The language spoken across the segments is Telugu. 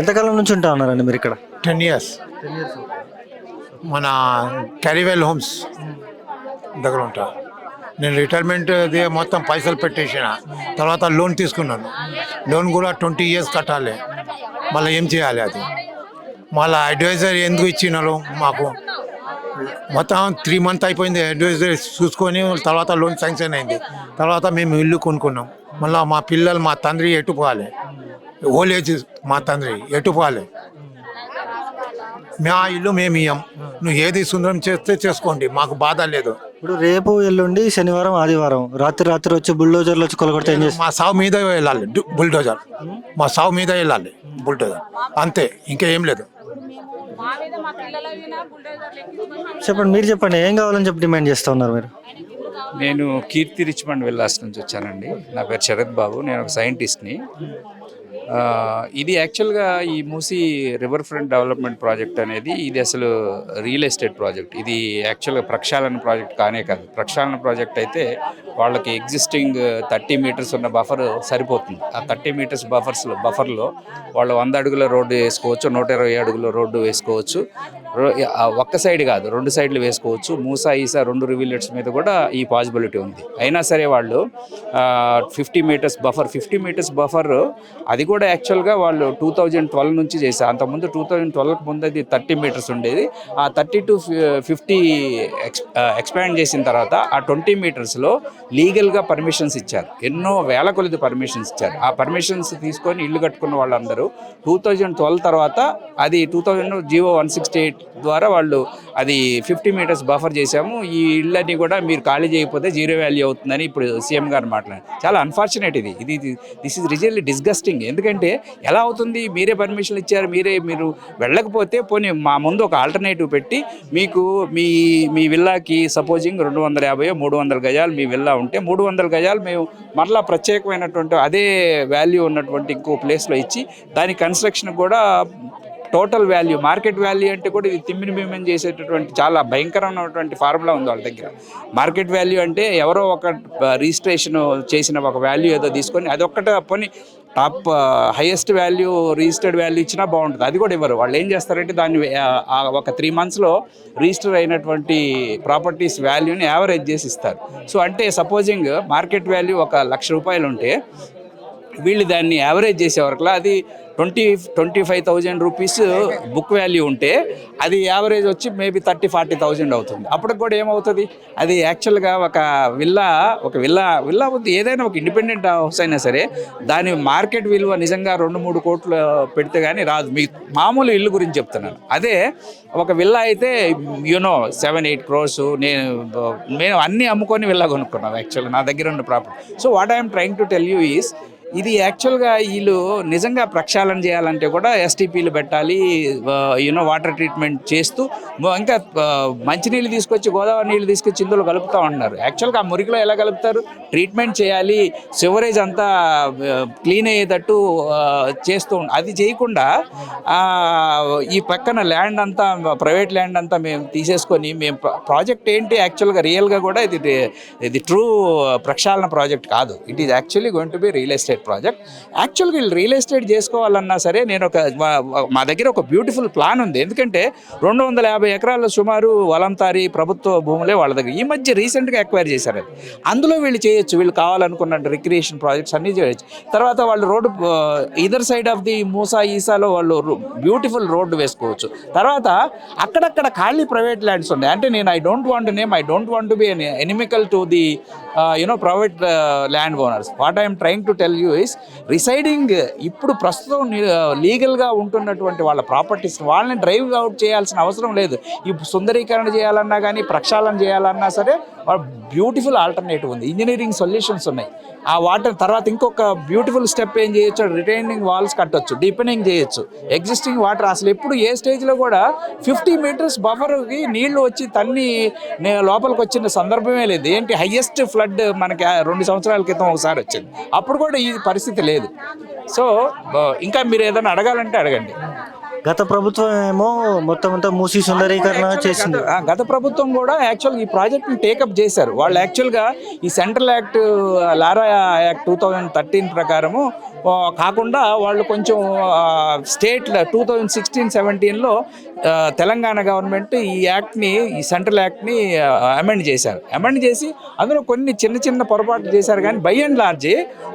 ఎంతకాలం నుంచి ఉంటా ఉన్నారండి మీరు ఇక్కడ? 10 years. మన క్యారీవెల్ హోమ్స్ దగ్గర ఉంటా. నేను రిటైర్మెంట్ మొత్తం పైసలు పెట్టేసిన తర్వాత లోన్ తీసుకున్నాను. లోన్ కూడా 20 years కట్టాలి. మళ్ళీ ఏం చేయాలి అది? మళ్ళీ అడ్వైజర్ ఎందుకు ఇచ్చినారు మాకు? మొత్తం 3 months అయిపోయింది అడ్వైజర్ చూసుకొని, తర్వాత లోన్ శాంక్షన్ అయింది. తర్వాత మేము ఇల్లు కొనుక్కున్నాం. మళ్ళీ మా పిల్లలు, మా తండ్రి ఎటు పోవాలి? ఓల్డ్ ఏజ్ మా తండ్రి ఎటు పోవాలి? మా ఇల్లు మేము ఇయ్యం. నువ్వు ఏది సుందరం చేస్తే చేసుకోండి, మాకు బాధ లేదు. ఇప్పుడు రేపు ఎల్లుండి శనివారం ఆదివారం రాత్రి వచ్చి బుల్డోజర్లు వచ్చి కొలగొడితే ఏం చేస్తారు? మా సావు మీద వెళ్ళాలి బుల్డోజర్. మా సావు మీద వెళ్ళాలి బుల్డోజర్, అంతే, ఇంకా ఏం లేదు. చెప్పండి, మీరు చెప్పండి, ఏం కావాలని చెప్పి డిమాండ్ చేస్తూ ఉన్నారు మీరు? నేను కీర్తి రిచ్మండ్ విల్లాస్ నుంచి వచ్చానండి. నా పేరు శరత్ బాబు, నేను ఒక సైంటిస్ట్ని. ఇది యాక్చువల్గా ఈ Musi river front development project అనేది ఇది అసలు రియల్ ఎస్టేట్ ప్రాజెక్ట్. ఇది యాక్చువల్గా ప్రక్షాళన ప్రాజెక్ట్ కానే కాదు. ప్రక్షాళన ప్రాజెక్ట్ అయితే వాళ్ళకి ఎగ్జిస్టింగ్ 30 meters ఉన్న బఫర్ సరిపోతుంది. ఆ 30 meters బఫర్లో వాళ్ళు 100 అడుగుల రోడ్డు వేసుకోవచ్చు, 120 అడుగుల రోడ్డు వేసుకోవచ్చు. ఒక్క సైడ్ కాదు, 2 సైడ్లు వేసుకోవచ్చు. మూసా ఈసా 2 రివిలెట్స్ మీద కూడా ఈ పాసిబిలిటీ ఉంది. అయినా సరే వాళ్ళు 50 meters బఫర్ అది కూడా యాక్చువల్గా వాళ్ళు 2012 నుంచి చేశారు. అంతకుముందు 2012కి ముందు అది 30 meters ఉండేది. ఆ 30 to 50 ఎక్స్పాండ్ చేసిన తర్వాత ఆ 20 metersలో లీగల్గా పర్మిషన్స్ ఇచ్చారు. ఎన్నో వేల కొలది పర్మిషన్స్ ఇచ్చారు. ఆ పర్మిషన్స్ తీసుకొని ఇల్లు కట్టుకున్న వాళ్ళందరూ 2012 తర్వాత అది 2000 జీవో 168 ద్వారా వాళ్ళు అది 50 meters బఫర్ చేశాము. ఈ ఇళ్ళని కూడా మీరు ఖాళీ చేయకపోతే జీరో వాల్యూ అవుతుందని ఇప్పుడు సీఎం గారు మాట్లాడారు. చాలా అన్ఫార్చునేట్ ఇది. This is really disgusting. ఎందుకంటే ఎలా అవుతుంది? మీరే పర్మిషన్ ఇచ్చారు, మీరు వెళ్ళకపోతే పోనీ మా ముందు ఒక ఆల్టర్నేటివ్ పెట్టి మీకు మీ విల్లాకి సపోజింగ్ 250 300 గజాలు మీ విల్లా ఉంటే 300 గజాలు మేము మరలా ప్రత్యేకమైనటువంటి అదే వాల్యూ ఉన్నటువంటి ఇంకో ప్లేస్లో ఇచ్చి దాని కన్స్ట్రక్షన్ కూడా టోటల్ వాల్యూ, మార్కెట్ వాల్యూ అంటే కూడా ఇది తిమ్మిని బిమ్మిని చేసేటటువంటి చాలా భయంకరమైనటువంటి ఫార్ములా ఉంది వాళ్ళ దగ్గర. మార్కెట్ వాల్యూ అంటే ఎవరో ఒక రిజిస్ట్రేషన్ చేసిన ఒక వాల్యూ ఏదో తీసుకొని అదొక్కటే పోనీ top highest value registered value ఇచ్చినా బాగుంటుంది. అది కూడా ఇవ్వరు. వాళ్ళు ఏం చేస్తారంటే దాన్ని ఒక 3 monthsలో రిజిస్టర్ అయినటువంటి ప్రాపర్టీస్ వాల్యూని యావరేజ్ చేసి ఇస్తారు. సో అంటే సపోజింగ్ మార్కెట్ వాల్యూ 1,00,000 రూపాయలు ఉంటే వీళ్ళు దాన్ని యావరేజ్ చేసేవరకు అది 25,000 రూపీస్ బుక్ వాల్యూ ఉంటే అది యావరేజ్ వచ్చి మేబీ 30,000-40,000 అవుతుంది. అప్పటికి కూడా ఏమవుతుంది? అది యాక్చువల్గా ఒక విల్లా ఏదైనా ఒక ఇండిపెండెంట్ హౌస్ అయినా సరే దాని మార్కెట్ విలువ నిజంగా 2-3 కోట్లు పెడితే కానీ రాదు. మీ మామూలు ఇల్లు గురించి చెప్తున్నాను. అదే ఒక విల్లా అయితే 7-8 crores మేము అన్నీ అమ్ముకొని విల్లా కొనుక్కున్నాం యాక్చువల్గా నా దగ్గర ఉన్న property. So what I'm trying to tell you is, ఇది యాక్చువల్గా వీళ్ళు నిజంగా ప్రక్షాళన చేయాలంటే కూడా ఎస్టీపీలు పెట్టాలి, వాటర్ ట్రీట్మెంట్ చేస్తూ ఇంకా మంచినీళ్ళు తీసుకొచ్చి గోదావరి నీళ్ళు తీసుకొచ్చి ఇందులో కలుపుతూ ఉన్నారు. యాక్చువల్గా ఆ మురికిలో ఎలా కలుపుతారు? ట్రీట్మెంట్ చేయాలి, సివరేజ్ అంతా క్లీన్ అయ్యేటట్టు చేస్తూ అది చేయకుండా ఈ పక్కన ల్యాండ్ అంతా ప్రైవేట్ ల్యాండ్ అంతా మేము తీసేసుకొని మేము ప్రాజెక్ట్ ఏంటి యాక్చువల్గా రియల్గా కూడా ఇది ట్రూ ప్రక్షాళన ప్రాజెక్ట్ కాదు. It is actually going to be real estate project. యాక్చువల్గా వీళ్ళు రియల్ ఎస్టేట్ చేసుకోవాలన్నా సరే నేను మా దగ్గర ఒక బ్యూటిఫుల్ ప్లాన్ ఉంది. ఎందుకంటే 250 ఎకరాల సుమారు వలంతారి ప్రభుత్వ భూములే వాళ్ళ దగ్గర ఈ మధ్య రీసెంట్గా ఎక్వైర్ చేశారు. అది అందులో వీళ్ళు చేయొచ్చు, వీళ్ళు కావాలనుకున్న రిక్రియేషన్ ప్రాజెక్ట్స్ అన్నీ చేయొచ్చు. తర్వాత వాళ్ళు రోడ్డు ఇదర్ సైడ్ ఆఫ్ ది మూసా ఈసాలో వాళ్ళు బ్యూటిఫుల్ రోడ్డు వేసుకోవచ్చు. తర్వాత అక్కడక్కడ ఖాళీ ప్రైవేట్ ల్యాండ్స్ ఉన్నాయి. అంటే నేను I don't want to be inimical to the private land owners. What I'm trying to tell you is, residing ఇప్పుడు ప్రస్తుతం లీగల్గా ఉంటున్నటువంటి వాళ్ళ ప్రాపర్టీస్ వాళ్ళని డ్రైవ్ అవుట్ చేయాల్సిన అవసరం లేదు. ఇప్పుడు సుందరీకరణ చేయాలన్నా కానీ ప్రక్షాళన చేయాలన్నా సరే బ్యూటిఫుల్ ఆల్టర్నేటివ్ ఉంది, ఇంజనీరింగ్ సొల్యూషన్స్ ఉన్నాయి. ఆ వాటర్ తర్వాత ఇంకొక బ్యూటిఫుల్ స్టెప్ ఏం చేయొచ్చు, రిటైనింగ్ వాల్స్ కట్టొచ్చు, డీపెనింగ్ చేయొచ్చు. ఎగ్జిస్టింగ్ వాటర్ అసలు ఎప్పుడు ఏ స్టేజ్లో కూడా 50 meters బఫర్కి నీళ్లు వచ్చి తన్ని లోపలికి వచ్చిన సందర్భమే లేదు. ఏంటి హైయెస్ట్ ఫ్లడ్ మనకి 2 సంవత్సరాల క్రితం ఒకసారి వచ్చింది, అప్పుడు కూడా ఈ పరిస్థితి లేదు. సో ఇంకా మీరు ఏదైనా అడగాలంటే అడగండి. గత ప్రభుత్వం ఏమో మొత్తం అంతా మూసి సుందరీకరణ చేసింది. గత ప్రభుత్వం కూడా యాక్చువల్గా ఈ ప్రాజెక్ట్ని టేకప్ చేశారు. వాళ్ళు యాక్చువల్గా ఈ సెంట్రల్ యాక్ట్ లారా యాక్ట్ 2013 ప్రకారము కాకుండా వాళ్ళు కొంచెం స్టేట్ 2016-17లో తెలంగాణ గవర్నమెంట్ ఈ యాక్ట్ని, ఈ సెంట్రల్ యాక్ట్ని అమెండ్ చేశారు. అమెండ్ చేసి అందులో కొన్ని చిన్న చిన్న పొరపాట్లు చేశారు, కానీ బై అండ్ లార్జ్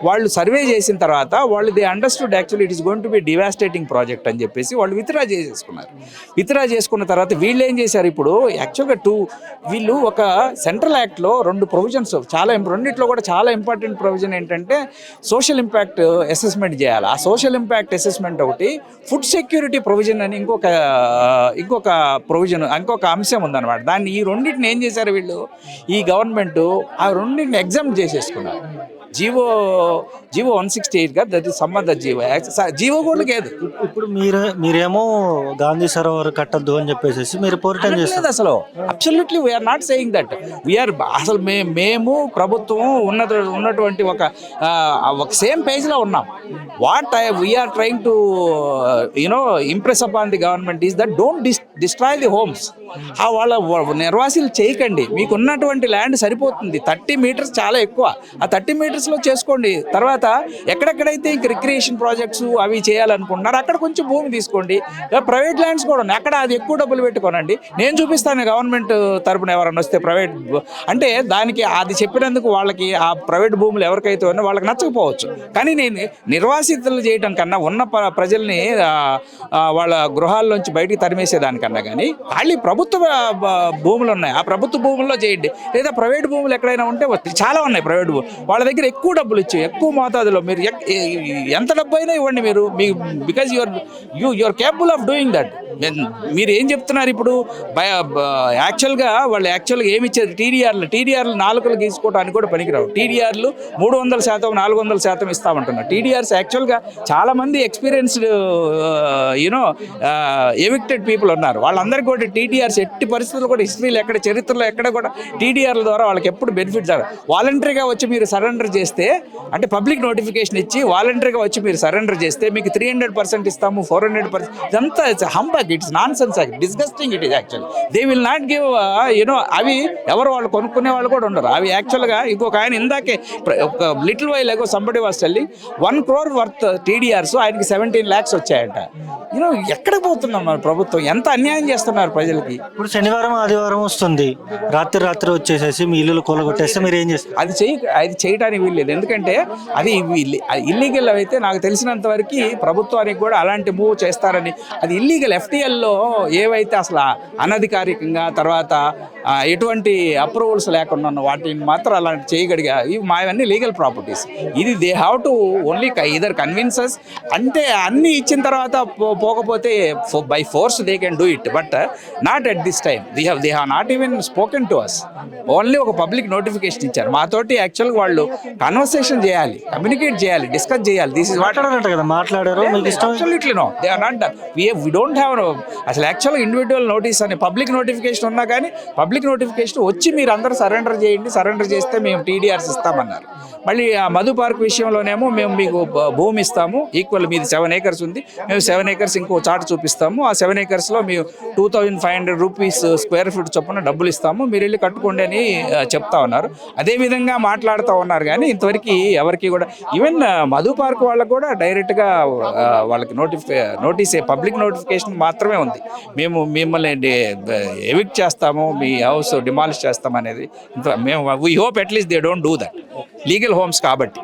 వాళ్ళు సర్వే చేసిన తర్వాత వాళ్ళు they understood actually it is going to be devastating project అని చెప్పేసి వాళ్ళు విత్డ్రా చేసేసుకున్నారు. విత్డ్రా చేసుకున్న తర్వాత వీళ్ళు ఏం చేశారు, ఇప్పుడు యాక్చువల్గా వీళ్ళు ఒక సెంట్రల్ యాక్ట్లో 2 ప్రొవిజన్స్ రెండిట్లో కూడా చాలా ఇంపార్టెంట్ ప్రొవిజన్ ఏంటంటే సోషల్ ఇంపాక్ట్ అసెస్మెంట్ చేయాలి. ఆ సోషల్ ఇంపాక్ట్ అసెస్మెంట్ ఒకటి, ఫుడ్ సెక్యూరిటీ ప్రొవిజన్ అని ఇంకొక ప్రొవిజన్, ఇంకొక అంశం ఉందన్నమాట. దాన్ని ఈ రెండింటిని ఏం చేశారు వీళ్ళు, ఈ గవర్నమెంట్ ఆ రెండింటిని ఎగ్జామ్ చేసేసుకున్నారు. జీవో 168 గా దట్ ఈస్ సంబంధ జీవో కూడా లేదు. ఇప్పుడు మీరేమో గాంధీ సరోవర్ కట్టద్దు అని చెప్పేసి మీరు పోరాటం చేస్తారు. అసలు absolutely we are not saying that. We are అసలు మేము ప్రభుత్వం ఉన్నటువంటి ఒక సేమ్ పేజ్ లో ఉన్నాం. What we are trying to impress upon the government is that don't destroy the homes. వాళ్ళ నిర్వాసితులు చేయకండి, మీకు ఉన్నటువంటి ల్యాండ్ సరిపోతుంది. 30 మీటర్స్ చాలా ఎక్కువ, ఆ 30 మీటర్స్లో చేసుకోండి. తర్వాత ఎక్కడెక్కడైతే ఇంక రిక్రియేషన్ ప్రాజెక్ట్స్ అవి చేయాలనుకుంటున్నారు అక్కడ కొంచెం భూమి తీసుకోండి. ప్రైవేట్ ల్యాండ్స్ కూడా ఉన్నాయి, అక్కడ అది ఎక్కువ డబ్బులు పెట్టుకోనండి. నేను చూపిస్తాను గవర్నమెంట్ తరపున ఎవరైనా వస్తే ప్రైవేట్ అంటే దానికి అది చెప్పినందుకు వాళ్ళకి ఆ ప్రైవేట్ భూములు ఎవరికైతే ఉన్నాయో వాళ్ళకి నచ్చకపోవచ్చు. కానీ నేను నిర్వాసితులు చేయడం కన్నా ఉన్న ప్రజల్ని వాళ్ళ గృహాల్లోంచి బయటికి తరిమేసేదానికన్నా కానీ ఖాళీ ప్రభుత్వ భూములు ఉన్నాయి, ఆ ప్రభుత్వ భూముల్లో చేయండి. లేదా ప్రైవేట్ భూములు ఎక్కడైనా ఉంటే చాలా ఉన్నాయి ప్రైవేట్ భూములు, వాళ్ళ దగ్గర ఎక్కువ డబ్బులు ఇచ్చి ఎక్కువ మోతాదులో మీరు ఎంత డబ్బు అయినా ఇవ్వండి మీరు, because you're capable of doing that. మీరు ఏం చెప్తున్నారు ఇప్పుడు, యాక్చువల్గా ఏమి ఇచ్చారు, టీడీఆర్లు 4 గీసుకోవడానికి కూడా పనికిరావు. టీడీఆర్లు 300%, 400% ఇస్తామంటున్నారు. టీడీఆర్స్ యాక్చువల్గా చాలామంది ఎక్స్పీరియన్స్డ్ ఎవిక్టెడ్ పీపుల్ ఉన్నారు. వాళ్ళందరికీ కూడా టీడీఆర్స్ ఎట్టి పరిస్థితుల్లో కూడా హిస్టరీలో ఎక్కడ చరిత్రలో ఎక్కడ కూడా టీడీఆర్ల ద్వారా వాళ్ళకి ఎప్పుడు బెనిఫిట్ జరగదు. వాలంటరీగా వచ్చి మీరు సరెండర్ చేస్తే, అంటే పబ్లిక్ నోటిఫికేషన్ ఇచ్చి వాలంటరీగా వచ్చి మీరు సరెండర్ చేస్తే మీకు 300% ఇస్తాము, 400%, ఇదంతా it's humbug, it's non sense, disgusting it is actually. They will not give అవి ఎవరు వాళ్ళు కొనుక్కునే వాళ్ళు కూడా ఉండరు. అవి యాక్చువల్గా ఇంకొక ఆయన ఇందాకే ఒక little while ago somebody was telling 1 crore worth TDRs ఆయనకి 17 lakhs వచ్చాయంట. ఎక్కడ పోతున్నాం మన ప్రభుత్వం, ఎంత అన్యాయం చేస్తున్నారు ప్రజలకి. ఇప్పుడు శనివారం ఆదివారం వస్తుంది, రాత్రి వచ్చేసేసి మీ ఇల్లు కూలగొట్టేస్తే మీరు ఏం చేస్తారు? అది చేయడానికి వీల్లేదు. ఎందుకంటే అది ఇల్లీగల్ అయితే నాకు తెలిసినంత వరకు ప్రభుత్వానికి కూడా అలాంటి మూవ్ చేస్తారని. అది ఇల్లీగల్. ఎఫ్టీఎల్లో ఏవైతే అసలు అనధికారికంగా తర్వాత ఎటువంటి అప్రూవల్స్ లేకుండా ఉన్న వాటిని మాత్రం అలాంటి చేయగలిగా ఇవి మావన్నీ లీగల్ ప్రాపర్టీస్. ఇది they have to only either convinces, అంటే అన్నీ ఇచ్చిన తర్వాత పోకపోతే by force they can do it, but not at this time. They have not even spoken to us. Only ఒక పబ్లిక్ నోటిఫికేషన్ ఇచ్చారు. మాతోటి యాక్చువల్గా వాళ్ళు కన్వర్సేషన్ చేయాలి, కమ్యూనికేట్ చేయాలి, డిస్కస్ చేయాలి. దిస్ ఇస్ మాట్లాడారంట కదా, మాట్లాడారు. Absolutely no, they are not done. We don't have అసలు యాక్చువల్గా ఇండివిజువల్ నోటీస్ అని పబ్లిక్ నోటిఫికేషన్ ఉన్నా కానీ పబ్లిక్ నోటిఫికేషన్ వచ్చి మీరు అందరూ సరెండర్ చేయండి, సరెండర్ చేస్తే మేము టీడీఆర్స్ ఇస్తామన్నారు. మళ్ళీ ఆ మధు పార్క్ విషయంలోనేమో మేము మీకు భూమి ఇస్తాము, ఈక్వల్ మీది 7 acres ఉంది, మేము 7 acres ఇంకో చాటు చూపిస్తాము, ఆ 7 acresలో మేము 2500 rupees స్క్వేర్ ఫీట్ చొప్పున డబ్బులు ఇస్తాము, మీరు వెళ్ళి కట్టుకోండి అని చెప్తా ఉన్నారు. అదేవిధంగా మాట్లాడుతూ ఉన్నారు. కానీ ఇంతవరకు ఎవరికి కూడా ఈవెన్ మధు పార్క్ వాళ్ళకు కూడా డైరెక్ట్గా వాళ్ళకి నోటీస్ పబ్లిక్ నోటిఫికేషన్ మాత్రమే ఉంది, మేము మిమ్మల్ని ఎవిక్ట్ చేస్తాము, మీ హౌస్ డిమాలిష్ చేస్తాం అనేది. మేము we hope at least they don't do that, legal homes కాబట్టి.